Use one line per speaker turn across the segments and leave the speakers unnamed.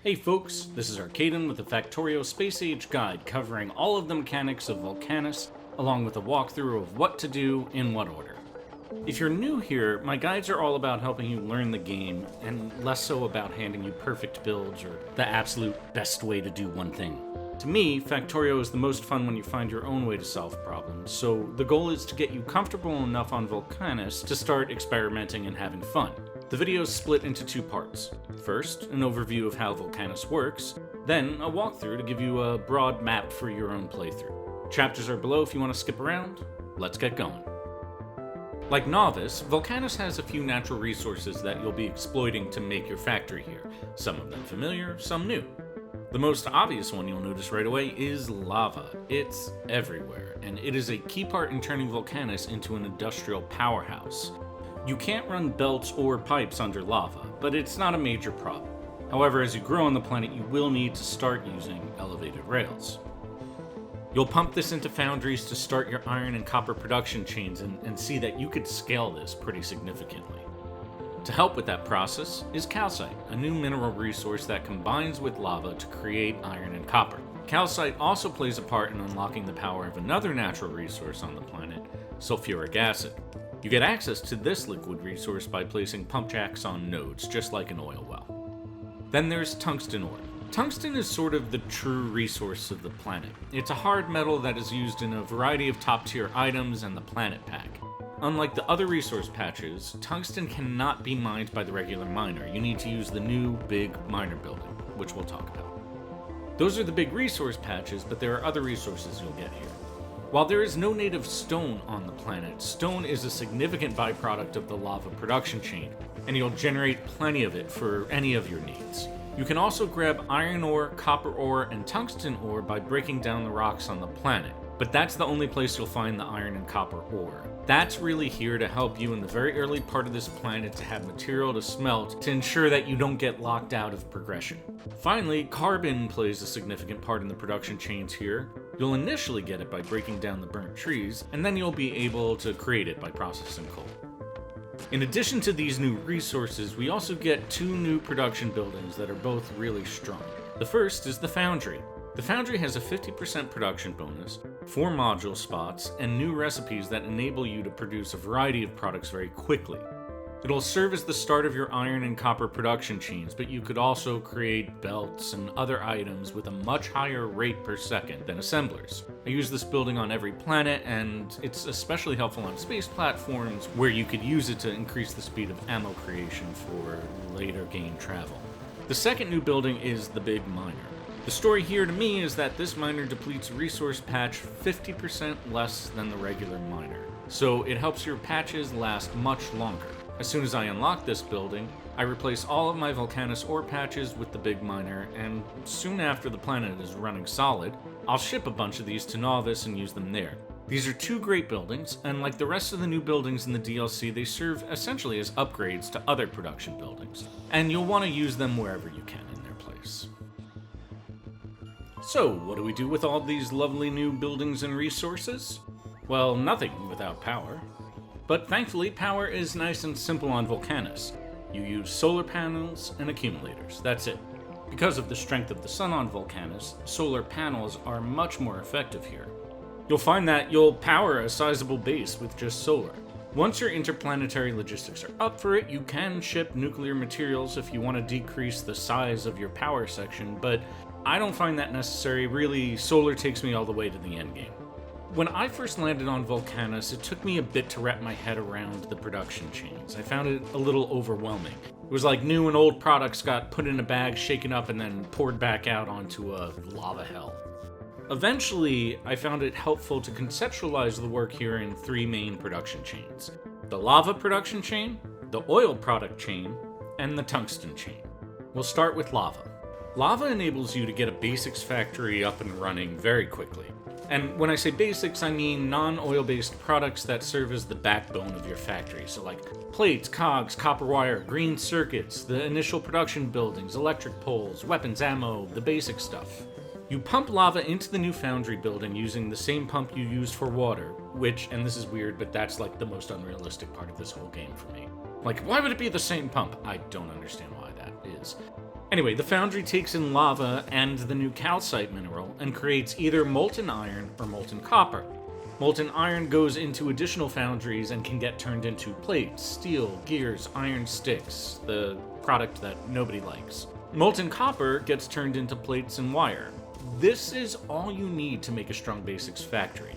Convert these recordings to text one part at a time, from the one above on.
Hey folks, this is Arcaden with the Factorio Space Age guide covering all of the mechanics of Vulcanus, along with a walkthrough of what to do in what order. If you're new here, my guides are all about helping you learn the game, and less so about handing you perfect builds or the absolute best way to do one thing. To me, Factorio is the most fun when you find your own way to solve problems, so the goal is to get you comfortable enough on Vulcanus to start experimenting and having fun. The video is split into two parts. First, an overview of how Vulcanus works, then a walkthrough to give you a broad map for your own playthrough. Chapters are below if you want to skip around. Let's get going. Like Novice, Vulcanus has a few natural resources that you'll be exploiting to make your factory here, some of them familiar, some new. The most obvious one you'll notice right away is lava. It's everywhere, and it is a key part in turning Vulcanus into an industrial powerhouse. You can't run belts or pipes under lava, but it's not a major problem. However, as you grow on the planet, you will need to start using elevated rails. You'll pump this into foundries to start your iron and copper production chains and see that you could scale this pretty significantly. To help with that process is calcite, a new mineral resource that combines with lava to create iron and copper. Calcite also plays a part in unlocking the power of another natural resource on the planet, sulfuric acid. You get access to this liquid resource by placing pump jacks on nodes, just like an oil well. Then there's tungsten ore. Tungsten is sort of the true resource of the planet. It's a hard metal that is used in a variety of top-tier items and the planet pack. Unlike the other resource patches, tungsten cannot be mined by the regular miner. You need to use the new big miner building, which we'll talk about. Those are the big resource patches, but there are other resources you'll get here. While there is no native stone on the planet, stone is a significant byproduct of the lava production chain, and you'll generate plenty of it for any of your needs. You can also grab iron ore, copper ore, and tungsten ore by breaking down the rocks on the planet, but that's the only place you'll find the iron and copper ore. That's really here to help you in the very early part of this planet to have material to smelt to ensure that you don't get locked out of progression. Finally, carbon plays a significant part in the production chains here. You'll initially get it by breaking down the burnt trees, and then you'll be able to create it by processing coal. In addition to these new resources, we also get two new production buildings that are both really strong. The first is the Foundry. The Foundry has a 50% production bonus, 4 module spots, and new recipes that enable you to produce a variety of products very quickly. It'll serve as the start of your iron and copper production chains, but you could also create belts and other items with a much higher rate per second than assemblers. I use this building on every planet, and it's especially helpful on space platforms where you could use it to increase the speed of ammo creation for later game travel. The second new building is the Big Miner. The story here to me is that this miner depletes resource patch 50% less than the regular miner, so it helps your patches last much longer. As soon as I unlock this building, I replace all of my Vulcanus ore patches with the Big Miner, and soon after the planet is running solid, I'll ship a bunch of these to Novice and use them there. These are two great buildings, and like the rest of the new buildings in the DLC, they serve essentially as upgrades to other production buildings, and you'll want to use them wherever you can in their place. So, what do we do with all these lovely new buildings and resources? Well, nothing without power. But thankfully, power is nice and simple on Vulcanus. You use solar panels and accumulators, that's it. Because of the strength of the sun on Vulcanus, solar panels are much more effective here. You'll find that you'll power a sizable base with just solar. Once your interplanetary logistics are up for it, you can ship nuclear materials if you want to decrease the size of your power section, but I don't find that necessary. Really, solar takes me all the way to the endgame. When I first landed on Vulcanus, it took me a bit to wrap my head around the production chains. I found it a little overwhelming. It was like new and old products got put in a bag, shaken up, and then poured back out onto a lava hell. Eventually, I found it helpful to conceptualize the work here in 3 main production chains: the lava production chain, the oil product chain, and the tungsten chain. We'll start with lava. Lava enables you to get a basics factory up and running very quickly. And when I say basics, I mean non-oil-based products that serve as the backbone of your factory. So like plates, cogs, copper wire, green circuits, the initial production buildings, electric poles, weapons, ammo, the basic stuff. You pump lava into the new foundry building using the same pump you use for water, which, and this is weird, but that's like the most unrealistic part of this whole game for me. Like, why would it be the same pump? I don't understand why that is. Anyway, the foundry takes in lava and the new calcite mineral and creates either molten iron or molten copper. Molten iron goes into additional foundries and can get turned into plates, steel, gears, iron sticks, the product that nobody likes. Molten copper gets turned into plates and wire. This is all you need to make a strong basics factory.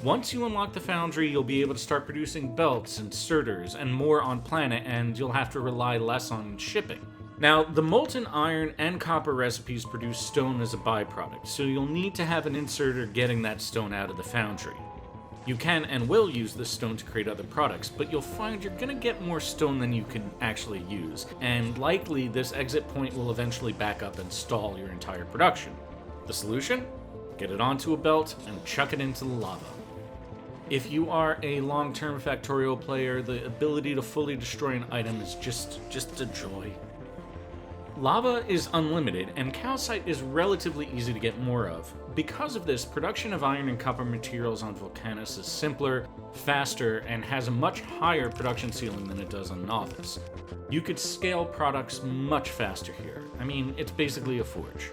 Once you unlock the foundry, you'll be able to start producing belts, inserters, and more on planet, and you'll have to rely less on shipping. Now, the molten iron and copper recipes produce stone as a byproduct, so you'll need to have an inserter getting that stone out of the foundry. You can and will use this stone to create other products, but you'll find you're gonna get more stone than you can actually use, and likely this exit point will eventually back up and stall your entire production. The solution? Get it onto a belt and chuck it into the lava. If you are a long-term Factorio player, the ability to fully destroy an item is just a joy. Lava is unlimited, and calcite is relatively easy to get more of. Because of this, production of iron and copper materials on Vulcanus is simpler, faster, and has a much higher production ceiling than it does on Novice. You could scale products much faster here. I mean, it's basically a forge.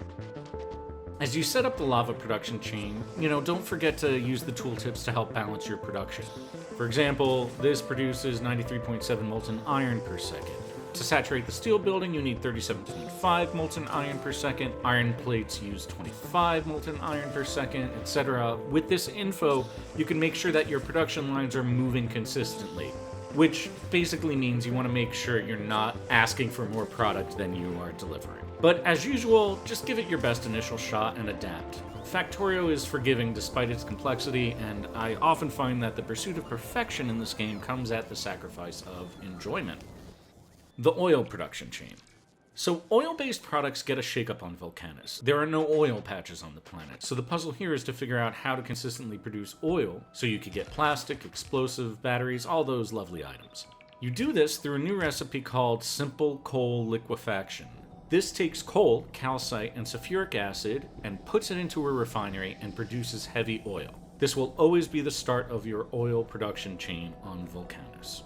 As you set up the lava production chain, don't forget to use the tooltips to help balance your production. For example, this produces 93.7 molten iron per second. To saturate the steel building, you need 37.5 molten iron per second. Iron plates use 25 molten iron per second, etc. With this info, you can make sure that your production lines are moving consistently, which basically means you want to make sure you're not asking for more product than you are delivering. But as usual, just give it your best initial shot and adapt. Factorio is forgiving despite its complexity, and I often find that the pursuit of perfection in this game comes at the sacrifice of enjoyment. The oil production chain. So oil-based products get a shakeup on Vulcanus. There are no oil patches on the planet, so the puzzle here is to figure out how to consistently produce oil so you could get plastic, explosive, batteries, all those lovely items. You do this through a new recipe called Simple Coal Liquefaction. This takes coal, calcite, and sulfuric acid and puts it into a refinery and produces heavy oil. This will always be the start of your oil production chain on Vulcanus.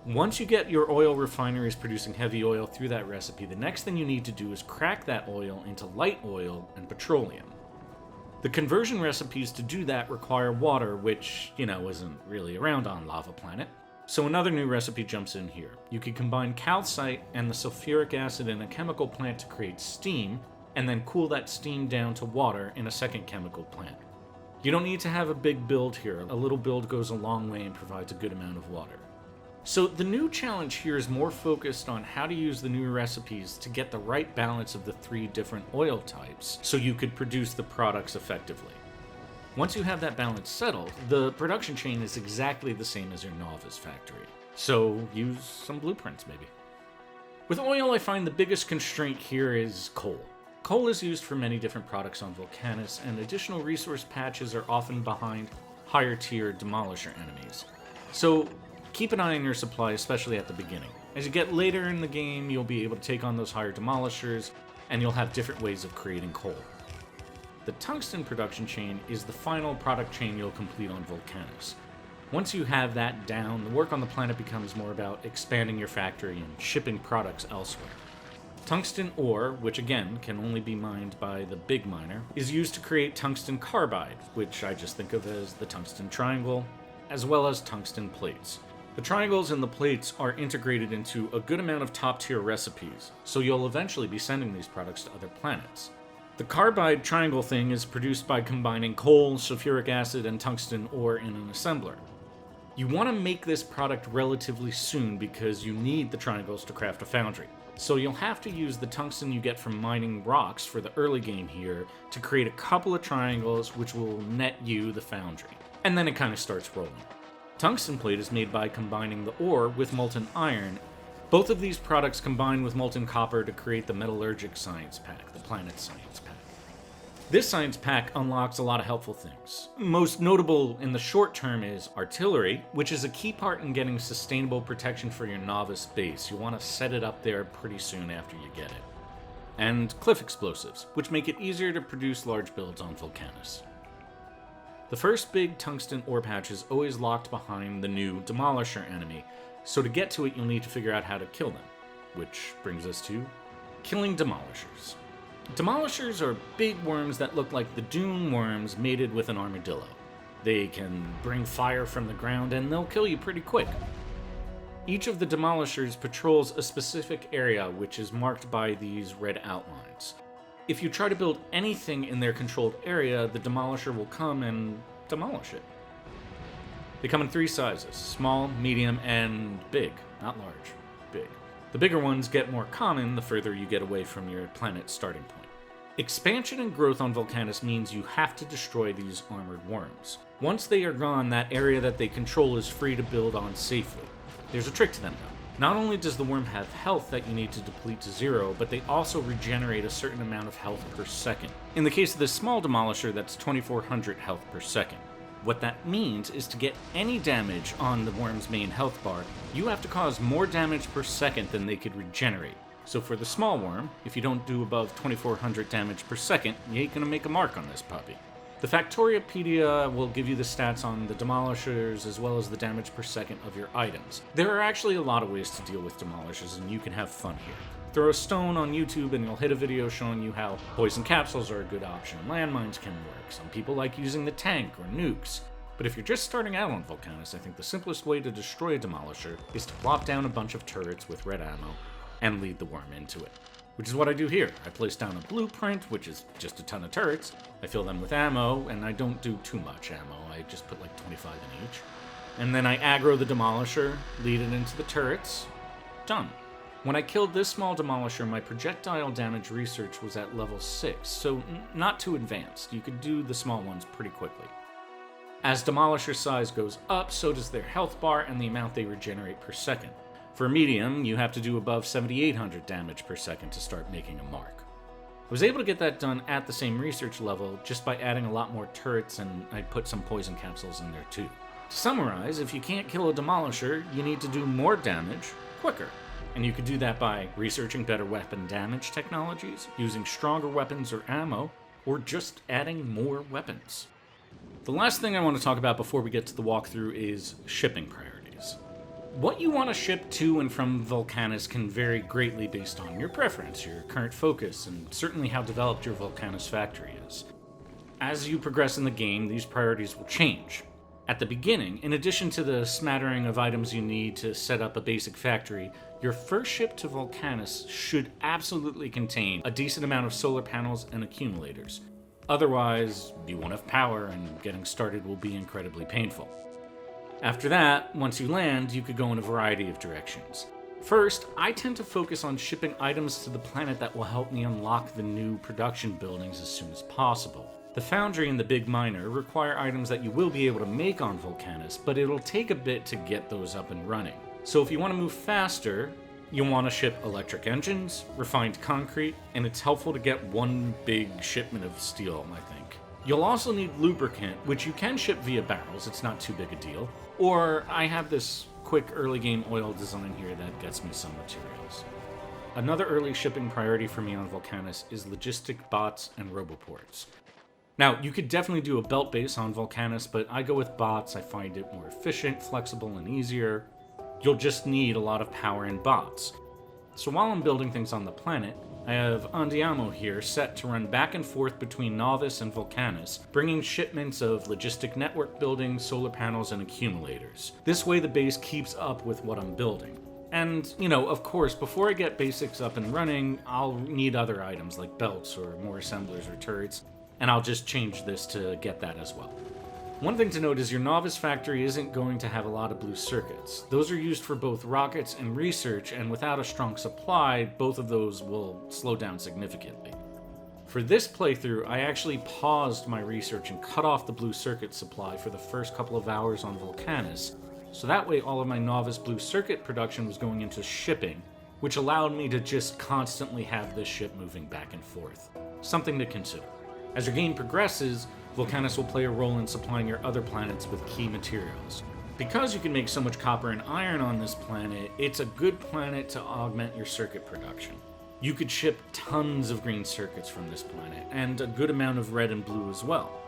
Once you get your oil refineries producing heavy oil through that recipe, the next thing you need to do is crack that oil into light oil and petroleum. The conversion recipes to do that require water, which, isn't really around on Lava Planet. So another new recipe jumps in here. You can combine calcite and the sulfuric acid in a chemical plant to create steam, and then cool that steam down to water in a second chemical plant. You don't need to have a big build here. A little build goes a long way and provides a good amount of water. So the new challenge here is more focused on how to use the new recipes to get the right balance of the 3 different oil types so you could produce the products effectively. Once you have that balance settled, the production chain is exactly the same as your novice factory. So use some blueprints, maybe. With oil, I find the biggest constraint here is coal. Coal is used for many different products on Vulcanus, and additional resource patches are often behind higher tier Demolisher enemies. So keep an eye on your supply, especially at the beginning. As you get later in the game, you'll be able to take on those higher Demolishers, and you'll have different ways of creating coal. The tungsten production chain is the final product chain you'll complete on Vulcanus. Once you have that down, the work on the planet becomes more about expanding your factory and shipping products elsewhere. Tungsten ore, which again can only be mined by the big miner, is used to create tungsten carbide, which I just think of as the tungsten triangle, as well as tungsten plates. The triangles and the plates are integrated into a good amount of top-tier recipes, so you'll eventually be sending these products to other planets. The carbide triangle thing is produced by combining coal, sulfuric acid, and tungsten ore in an assembler. You want to make this product relatively soon because you need the triangles to craft a foundry. So you'll have to use the tungsten you get from mining rocks for the early game here to create a couple of triangles which will net you the foundry. And then it kind of starts rolling. Tungsten plate is made by combining the ore with molten iron. Both of these products combine with molten copper to create the metallurgic science pack, the planet science pack. This science pack unlocks a lot of helpful things. Most notable in the short term is artillery, which is a key part in getting sustainable protection for your novice base. You want to set it up there pretty soon after you get it. And cliff explosives, which make it easier to produce large builds on Vulcanus. The first big tungsten ore patch is always locked behind the new Demolisher enemy, so to get to it you'll need to figure out how to kill them. Which brings us to Killing Demolishers. Demolishers are big worms that look like the Doom worms mated with an armadillo. They can bring fire from the ground and they'll kill you pretty quick. Each of the Demolishers patrols a specific area which is marked by these red outlines. If you try to build anything in their controlled area, the Demolisher will come and demolish it. They come in 3 sizes: small, medium, and big. Not large, big. The bigger ones get more common the further you get away from your planet's starting point. Expansion and growth on Vulcanus means you have to destroy these armored worms. Once they are gone, that area that they control is free to build on safely. There's a trick to them though. Not only does the worm have health that you need to deplete to 0, but they also regenerate a certain amount of health per second. In the case of this small Demolisher, that's 2400 health per second. What that means is to get any damage on the worm's main health bar, you have to cause more damage per second than they could regenerate. So for the small worm, if you don't do above 2400 damage per second, you ain't gonna make a mark on this puppy. The Factoriopedia will give you the stats on the Demolishers as well as the damage per second of your items. There are actually a lot of ways to deal with Demolishers, and you can have fun here. Throw a stone on YouTube and you'll hit a video showing you how poison capsules are a good option. Landmines can work. Some people like using the tank or nukes. But if you're just starting out on Vulcanus, I think the simplest way to destroy a Demolisher is to plop down a bunch of turrets with red ammo and lead the worm into it. Which is what I do here. I place down a blueprint, which is just a ton of turrets. I fill them with ammo, and I don't do too much ammo. I just put like 25 in each. And then I aggro the Demolisher, lead it into the turrets. Done. When I killed this small Demolisher, my projectile damage research was at level 6, so not too advanced. You could do the small ones pretty quickly. As Demolisher size goes up, so does their health bar and the amount they regenerate per second. For medium, you have to do above 7800 damage per second to start making a mark. I was able to get that done at the same research level just by adding a lot more turrets, and I put some poison capsules in there too. To summarize, if you can't kill a Demolisher, you need to do more damage quicker. And you could do that by researching better weapon damage technologies, using stronger weapons or ammo, or just adding more weapons. The last thing I want to talk about before we get to the walkthrough is shipping priorities. What you want to ship to and from Vulcanus can vary greatly based on your preference, your current focus, and certainly how developed your Vulcanus factory is. As you progress in the game, these priorities will change. At the beginning, in addition to the smattering of items you need to set up a basic factory, your first ship to Vulcanus should absolutely contain a decent amount of solar panels and accumulators. Otherwise, you won't have power and getting started will be incredibly painful. After that, once you land, you could go in a variety of directions. First, I tend to focus on shipping items to the planet that will help me unlock the new production buildings as soon as possible. The foundry and the big miner require items that you will be able to make on Vulcanus, but it'll take a bit to get those up and running. So if you want to move faster, you'll want to ship electric engines, refined concrete, and it's helpful to get one big shipment of steel, I think. You'll also need lubricant, which you can ship via barrels, it's not too big a deal. Or I have this quick early game oil design here that gets me some materials. Another early shipping priority for me on Vulcanus is logistic bots and roboports. Now, you could definitely do a belt base on Vulcanus, but I go with bots. I find it more efficient, flexible, and easier. You'll just need a lot of power in bots. So while I'm building things on the planet, I have Andiamo here set to run back and forth between Novice and Vulcanus, bringing shipments of logistic network building, solar panels, and accumulators. This way the base keeps up with what I'm building. And, of course, before I get basics up and running, I'll need other items like belts or more assemblers or turrets, and I'll just change this to get that as well. One thing to note is your Novice factory isn't going to have a lot of blue circuits. Those are used for both rockets and research, and without a strong supply, both of those will slow down significantly. For this playthrough, I actually paused my research and cut off the blue circuit supply for the first couple of hours on Vulcanus, so that way all of my Novice blue circuit production was going into shipping, which allowed me to just constantly have this ship moving back and forth. Something to consider. As your game progresses, Vulcanus will play a role in supplying your other planets with key materials. Because you can make so much copper and iron on this planet, it's a good planet to augment your circuit production. You could ship tons of green circuits from this planet, and a good amount of red and blue as well.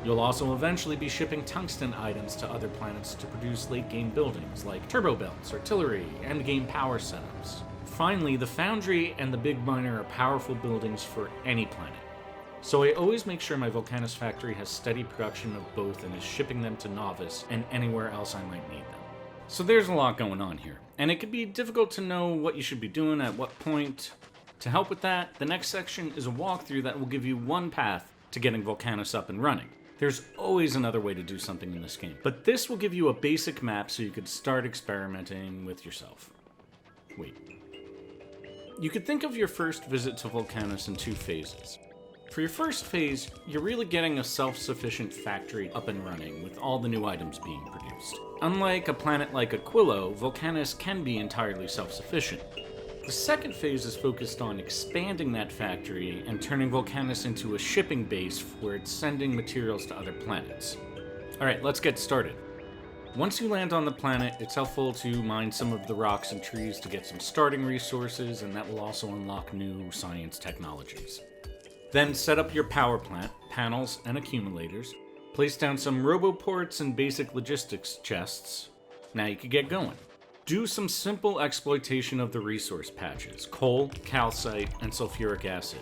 You'll also eventually be shipping tungsten items to other planets to produce late-game buildings like turbo belts, artillery, endgame power setups. Finally, the foundry and the big miner are powerful buildings for any planet. So I always make sure my Vulcanus factory has steady production of both and is shipping them to Novice and anywhere else I might need them. So there's a lot going on here, and it can be difficult to know what you should be doing at what point. To help with that, the next section is a walkthrough that will give you one path to getting Vulcanus up and running. There's always another way to do something in this game, but this will give you a basic map so you could start experimenting with yourself. Wait. You could think of your first visit to Vulcanus in two phases. For your first phase, you're really getting a self-sufficient factory up and running with all the new items being produced. Unlike a planet like Aquilo, Vulcanus can be entirely self-sufficient. The second phase is focused on expanding that factory and turning Vulcanus into a shipping base where it's sending materials to other planets. Alright, let's get started. Once you land on the planet, it's helpful to mine some of the rocks and trees to get some starting resources, and that will also unlock new science technologies. Then set up your power plant, panels, and accumulators. Place down some roboports and basic logistics chests. Now you can get going. Do some simple exploitation of the resource patches: coal, calcite, and sulfuric acid.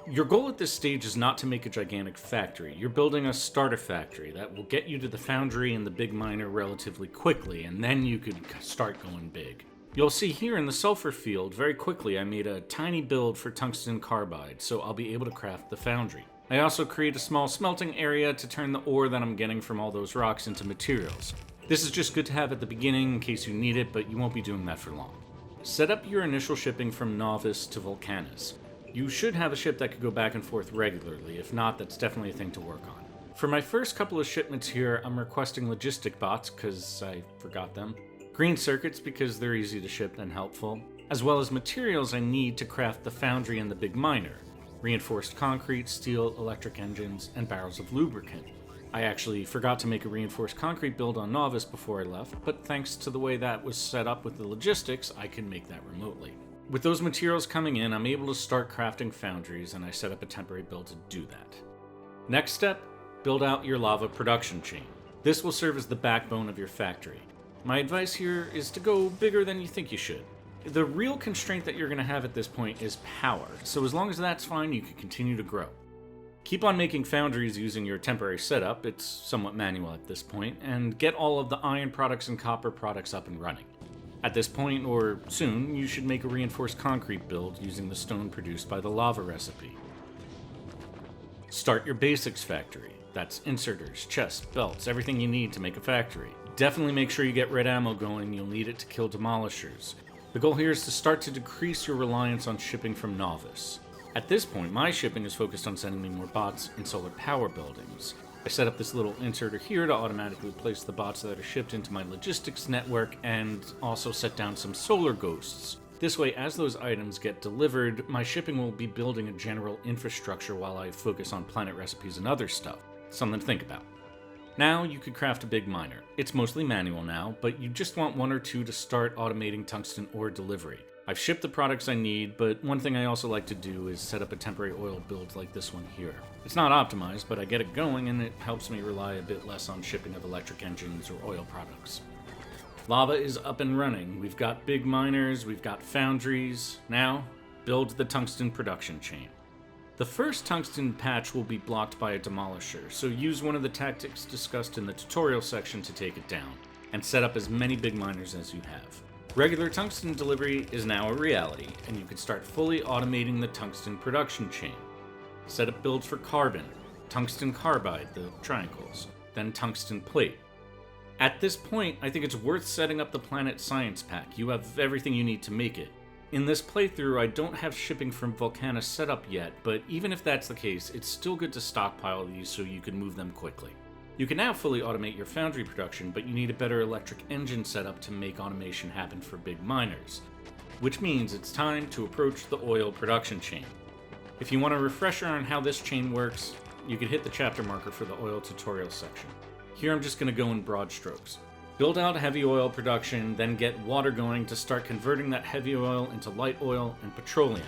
Your goal at this stage is not to make a gigantic factory. You're building a starter factory that will get you to the foundry and the big miner relatively quickly, and then you could start going big. You'll see here in the sulfur field, very quickly I made a tiny build for tungsten carbide, so I'll be able to craft the foundry. I also create a small smelting area to turn the ore that I'm getting from all those rocks into materials. This is just good to have at the beginning in case you need it, but you won't be doing that for long. Set up your initial shipping from Novice to Vulcanus. You should have a ship that could go back and forth regularly. If not, that's definitely a thing to work on. For my first couple of shipments here, I'm requesting logistic bots because I forgot them. Green circuits because they're easy to ship and helpful, as well as materials I need to craft the foundry and the big miner: reinforced concrete, steel, electric engines, and barrels of lubricant. I actually forgot to make a reinforced concrete build on Novice before I left, but thanks to the way that was set up with the logistics, I can make that remotely. With those materials coming in, I'm able to start crafting foundries, and I set up a temporary build to do that. Next step, build out your lava production chain. This will serve as the backbone of your factory. My advice here is to go bigger than you think you should. The real constraint that you're going to have at this point is power, so as long as that's fine, you can continue to grow. Keep on making foundries using your temporary setup, it's somewhat manual at this point, and get all of the iron products and copper products up and running. At this point, or soon, you should make a reinforced concrete build using the stone produced by the lava recipe. Start your basics factory. That's inserters, chests, belts, everything you need to make a factory. Definitely make sure you get red ammo going, you'll need it to kill Demolishers. The goal here is to start to decrease your reliance on shipping from Novice. At this point, my shipping is focused on sending me more bots and solar power buildings. I set up this little inserter here to automatically place the bots that are shipped into my logistics network, and also set down some solar ghosts. This way, as those items get delivered, my shipping will be building a general infrastructure while I focus on planet recipes and other stuff. Something to think about. Now you could craft a big miner. It's mostly manual now, but you just want one or two to start automating tungsten ore delivery. I've shipped the products I need, but one thing I also like to do is set up a temporary oil build like this one here. It's not optimized, but I get it going and it helps me rely a bit less on shipping of electric engines or oil products. Lava is up and running. We've got big miners, we've got foundries. Now, build the tungsten production chain. The first tungsten patch will be blocked by a demolisher, so use one of the tactics discussed in the tutorial section to take it down, and set up as many big miners as you have. Regular tungsten delivery is now a reality, and you can start fully automating the tungsten production chain. Set up builds for carbon, tungsten carbide, the triangles, then tungsten plate. At this point, I think it's worth setting up the planet science pack. You have everything you need to make it. In this playthrough, I don't have shipping from Vulcanus set up yet, but even if that's the case, it's still good to stockpile these so you can move them quickly. You can now fully automate your foundry production, but you need a better electric engine setup to make automation happen for big miners, which means it's time to approach the oil production chain. If you want a refresher on how this chain works, you can hit the chapter marker for the oil tutorial section. Here I'm just going to go in broad strokes. Build out heavy oil production, then get water going to start converting that heavy oil into light oil and petroleum.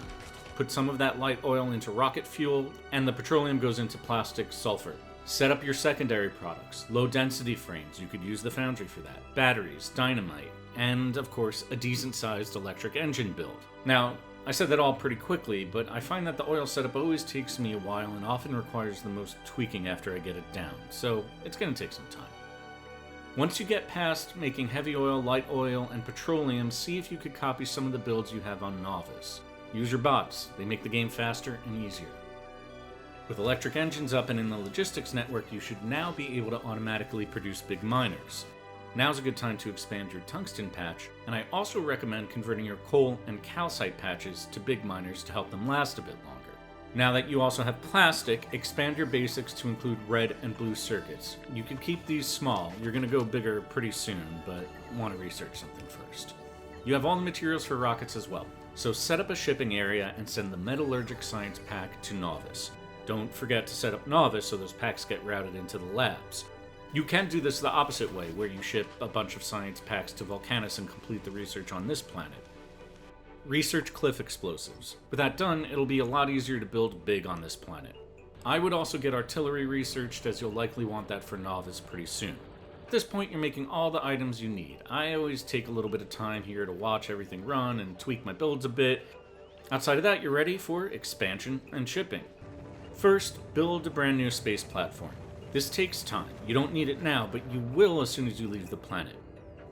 Put some of that light oil into rocket fuel, and the petroleum goes into plastic sulfur. Set up your secondary products, low density frames, you could use the foundry for that, batteries, dynamite, and of course, a decent-sized electric engine build. Now, I said that all pretty quickly, but I find that the oil setup always takes me a while and often requires the most tweaking after I get it down, so it's going to take some time. Once you get past making heavy oil, light oil, and petroleum, see if you could copy some of the builds you have on Novice. Use your bots, they make the game faster and easier. With electric engines up and in the logistics network, you should now be able to automatically produce big miners. Now's a good time to expand your tungsten patch, and I also recommend converting your coal and calcite patches to big miners to help them last a bit longer. Now that you also have plastic, expand your basics to include red and blue circuits. You can keep these small, you're going to go bigger pretty soon, but want to research something first. You have all the materials for rockets as well, so set up a shipping area and send the Metallurgic Science Pack to Novice. Don't forget to set up Novice so those packs get routed into the labs. You can do this the opposite way, where you ship a bunch of science packs to Vulcanus and complete the research on this planet. Research cliff explosives. With that done, it'll be a lot easier to build big on this planet. I would also get artillery researched, as you'll likely want that for Novice pretty soon. At this point, you're making all the items you need. I always take a little bit of time here to watch everything run and tweak my builds a bit. Outside of that, you're ready for expansion and shipping. First, build a brand new space platform. This takes time. You don't need it now, but you will as soon as you leave the planet.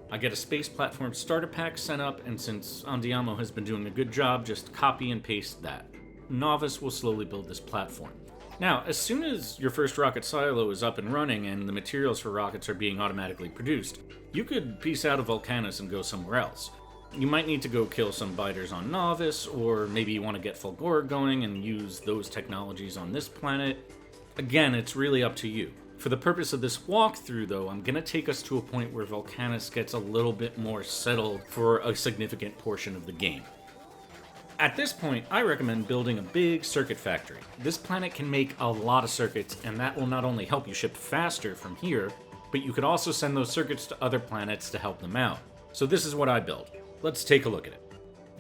I get a space platform starter pack sent up, and since Andiamo has been doing a good job, just copy and paste that. Novice will slowly build this platform. Now, as soon as your first rocket silo is up and running and the materials for rockets are being automatically produced, you could peace out of Vulcanus and go somewhere else. You might need to go kill some biters on Novice, or maybe you want to get Fulgora going and use those technologies on this planet. Again, it's really up to you. For the purpose of this walkthrough, though, I'm going to take us to a point where Vulcanus gets a little bit more settled for a significant portion of the game. At this point, I recommend building a big circuit factory. This planet can make a lot of circuits, and that will not only help you ship faster from here, but you could also send those circuits to other planets to help them out. So this is what I build. Let's take a look at it.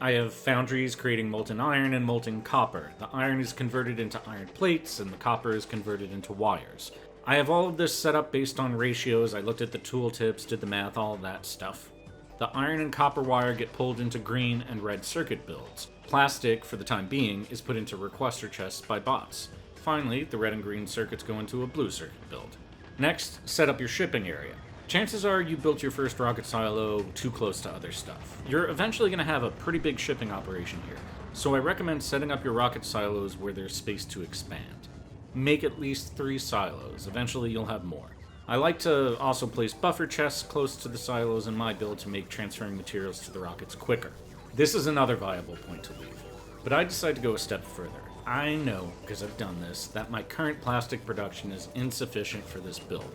I have foundries creating molten iron and molten copper. The iron is converted into iron plates, and the copper is converted into wires. I have all of this set up based on ratios. I looked at the tooltips, did the math, all of that stuff. The iron and copper wire get pulled into green and red circuit builds. Plastic, for the time being, is put into requester chests by bots. Finally, the red and green circuits go into a blue circuit build. Next, set up your shipping area. Chances are you built your first rocket silo too close to other stuff. You're eventually going to have a pretty big shipping operation here, so I recommend setting up your rocket silos where there's space to expand. Make at least 3 silos, eventually you'll have more. I like to also place buffer chests close to the silos in my build to make transferring materials to the rockets quicker. This is another viable point to leave, but I decided to go a step further. I know, because I've done this, that my current plastic production is insufficient for this build.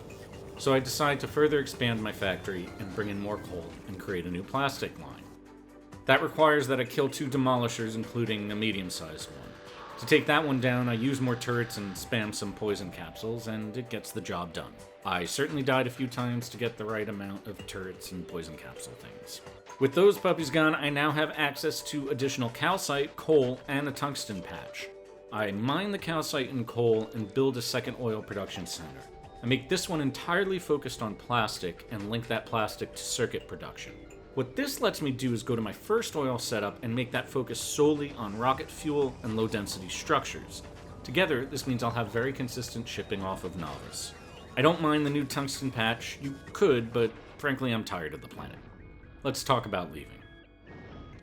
So I decided to further expand my factory and bring in more coal and create a new plastic line. That requires that I kill 2 demolishers, including a medium-sized one. To take that one down, I use more turrets and spam some poison capsules, and it gets the job done. I certainly died a few times to get the right amount of turrets and poison capsule things. With those puppies gone, I now have access to additional calcite, coal, and a tungsten patch. I mine the calcite and coal and build a second oil production center. I make this one entirely focused on plastic and link that plastic to circuit production. What this lets me do is go to my first oil setup and make that focus solely on rocket fuel and low-density structures. Together, this means I'll have very consistent shipping off of Novice. I don't mind the new tungsten patch. You could, but frankly I'm tired of the planet. Let's talk about leaving.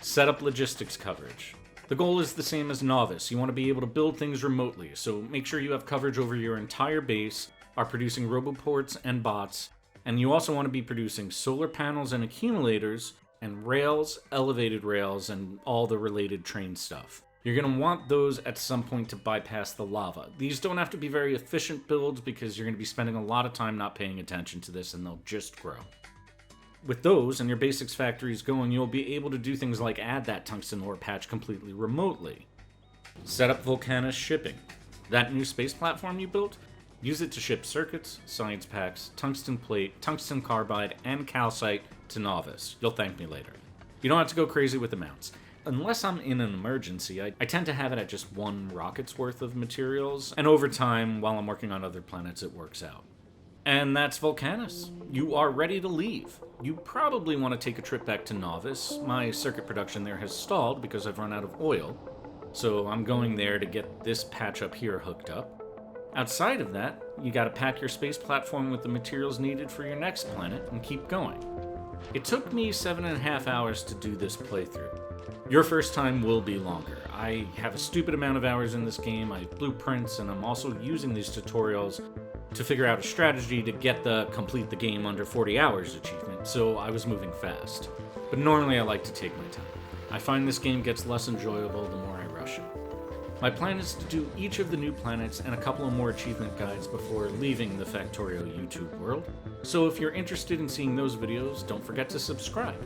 Set up logistics coverage. The goal is the same as Novice. You want to be able to build things remotely, so make sure you have coverage over your entire base, are producing roboports and bots, and you also want to be producing solar panels and accumulators, and rails, elevated rails, and all the related train stuff. You're going to want those at some point to bypass the lava. These don't have to be very efficient builds because you're going to be spending a lot of time not paying attention to this and they'll just grow. With those and your basics factories going, you'll be able to do things like add that tungsten ore patch completely remotely. Set up Vulcanus shipping. That new space platform you built? Use it to ship circuits, science packs, tungsten plate, tungsten carbide, and calcite to Novice. You'll thank me later. You don't have to go crazy with amounts. Unless I'm in an emergency, I tend to have it at just 1 rocket's worth of materials, and over time, while I'm working on other planets, it works out. And that's Vulcanus. You are ready to leave. You probably want to take a trip back to Novice. My circuit production there has stalled because I've run out of oil, so I'm going there to get this patch up here hooked up. Outside of that, you gotta pack your space platform with the materials needed for your next planet and keep going. It took me 7.5 hours to do this playthrough. Your first time will be longer. I have a stupid amount of hours in this game, I have blueprints, and I'm also using these tutorials to figure out a strategy to get the complete the game under 40 hours achievement, so I was moving fast. But normally I like to take my time. I find this game gets less enjoyable the more I rush it. My plan is to do each of the new planets and a couple of more achievement guides before leaving the Factorio YouTube world, so if you're interested in seeing those videos, don't forget to subscribe.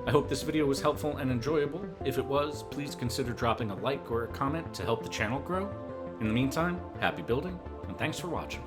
I hope this video was helpful and enjoyable. If it was, please consider dropping a like or a comment to help the channel grow. In the meantime, happy building, and thanks for watching.